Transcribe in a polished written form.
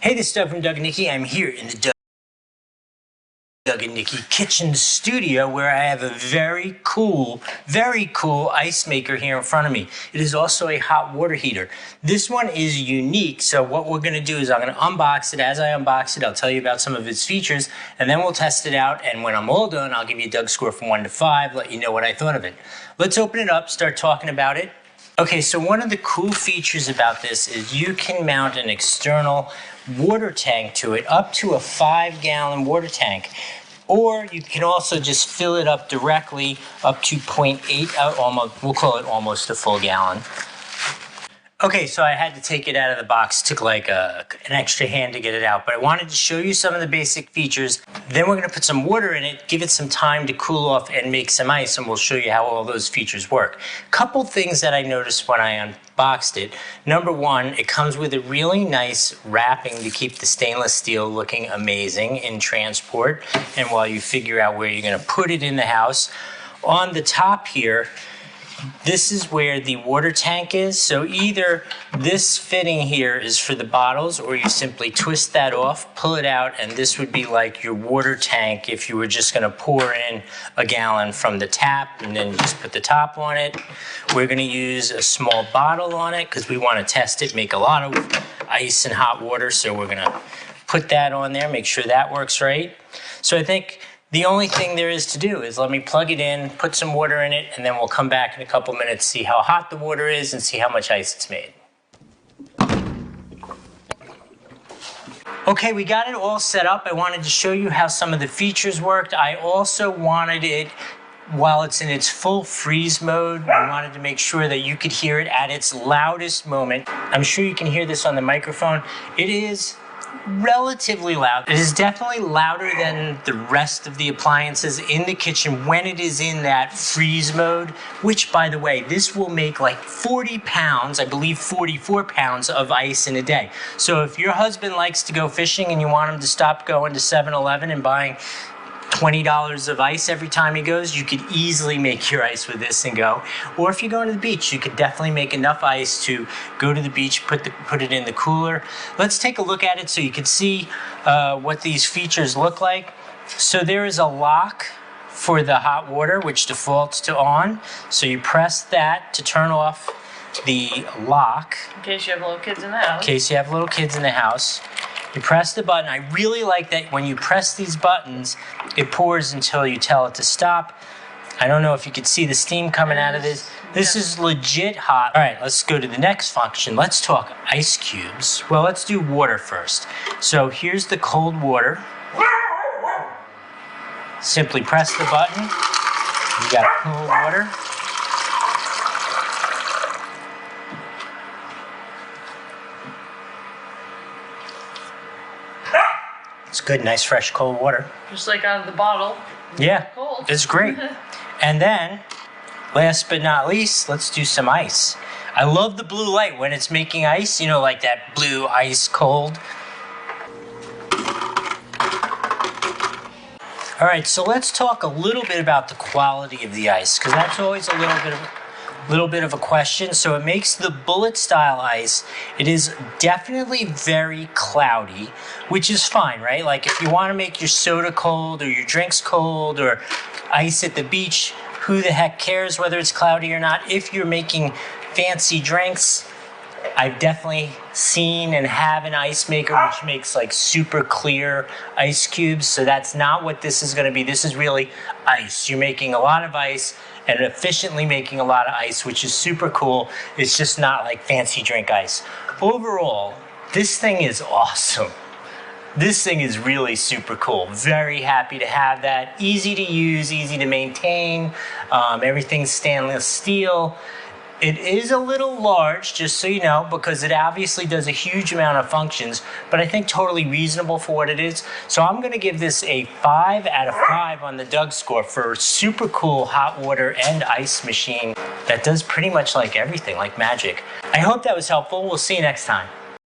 Hey, this is Doug from Doug and Nikki. I'm here in the Doug and Nikki kitchen studio where I have a very cool ice maker here in front of me. It is also a hot water heater. This one is unique, so what we're going to do is I'm going to unbox it. As I unbox it, I'll tell you about some of its features, and then we'll test it out, and when I'm all done, I'll give you a Doug score from 1 to 5, let you know what I thought of it. Let's open it up, start talking about it. Okay, so one of the cool features about this is you can mount an external water tank to it, up to a 5-gallon water tank. Or you can also just fill it up directly up to 0.8, we'll call it almost a full gallon. Okay, so I had to take it out of the box. It took like an extra hand to get it out, but I wanted to show you some of the basic features. Then we're gonna put some water in it, give it some time to cool off and make some ice, and we'll show you how all those features work. Couple things that I noticed when I unboxed it. Number one, it comes with a really nice wrapping to keep the stainless steel looking amazing in transport, and while you figure out where you're gonna put it in the house. On the top here, this is where the water tank is. So either this fitting here is for the bottles, or you simply twist that off, pull it out, and this would be like your water tank if you were just gonna pour in a gallon from the tap and then just put the top on it. We're gonna use a small bottle on it because we wanna test it, make a lot of ice and hot water. So we're gonna put that on there, make sure that works right. So I think the only thing there is to do is let me plug it in, put some water in it, and then we'll come back in a couple minutes, see how hot the water is and see how much ice it's made. Okay, we got it all set up. I wanted to show you how some of the features worked. I also wanted it, while it's in its full freeze mode, I wanted to make sure that you could hear it at its loudest moment. I'm sure you can hear this on the microphone. It is relatively loud. It is definitely louder than the rest of the appliances in the kitchen when it is in that freeze mode, which, by the way, this will make like 40 pounds, I believe 44 pounds of ice in a day. So if your husband likes to go fishing and you want him to stop going to 7-Eleven and buying $20 of ice every time he goes, you could easily make your ice with this and go. Or if you're going to the beach, you could definitely make enough ice to go to the beach, put it in the cooler. Let's take a look at it so you can see what these features look like. So there is a lock for the hot water, which defaults to on. So you press that to turn off the lock. In case you have little kids in the house. In case you have little kids in the house. You press the button. I really like that when you press these buttons, it pours until you tell it to stop. I don't know if you could see the steam coming out of this. This is legit hot. All right, let's go to the next function. Let's talk ice cubes. Well, let's do water first. So here's the cold water. Simply press the button. You got cold water. It's good, nice, fresh, cold water. Just like out of the bottle. Yeah, cold. It's great. And then, last but not least, let's do some ice. I love the blue light when it's making ice, you know, like that blue ice cold. All right, so let's talk a little bit about the quality of the ice, because that's always a little bit of a question. So it makes the bullet style ice. It is definitely very cloudy, which is fine, right? Like if you want to make your soda cold or your drinks cold or ice at the beach, who the heck cares whether it's cloudy or not? If you're making fancy drinks, I've definitely seen and have an ice maker which makes like super clear ice cubes. So that's not what this is going to be. This is really ice. You're making a lot of ice and efficiently making a lot of ice, which is super cool. It's just not like fancy drink ice. Overall, this thing is awesome. This thing is really super cool. Very happy to have that. Easy to use, easy to maintain. Everything's stainless steel. It is a little large, just so you know, because it obviously does a huge amount of functions, but I think totally reasonable for what it is. So I'm gonna give this a 5 out of 5 on the Doug score for a super cool hot water and ice machine that does pretty much like everything, like magic. I hope that was helpful. We'll see you next time.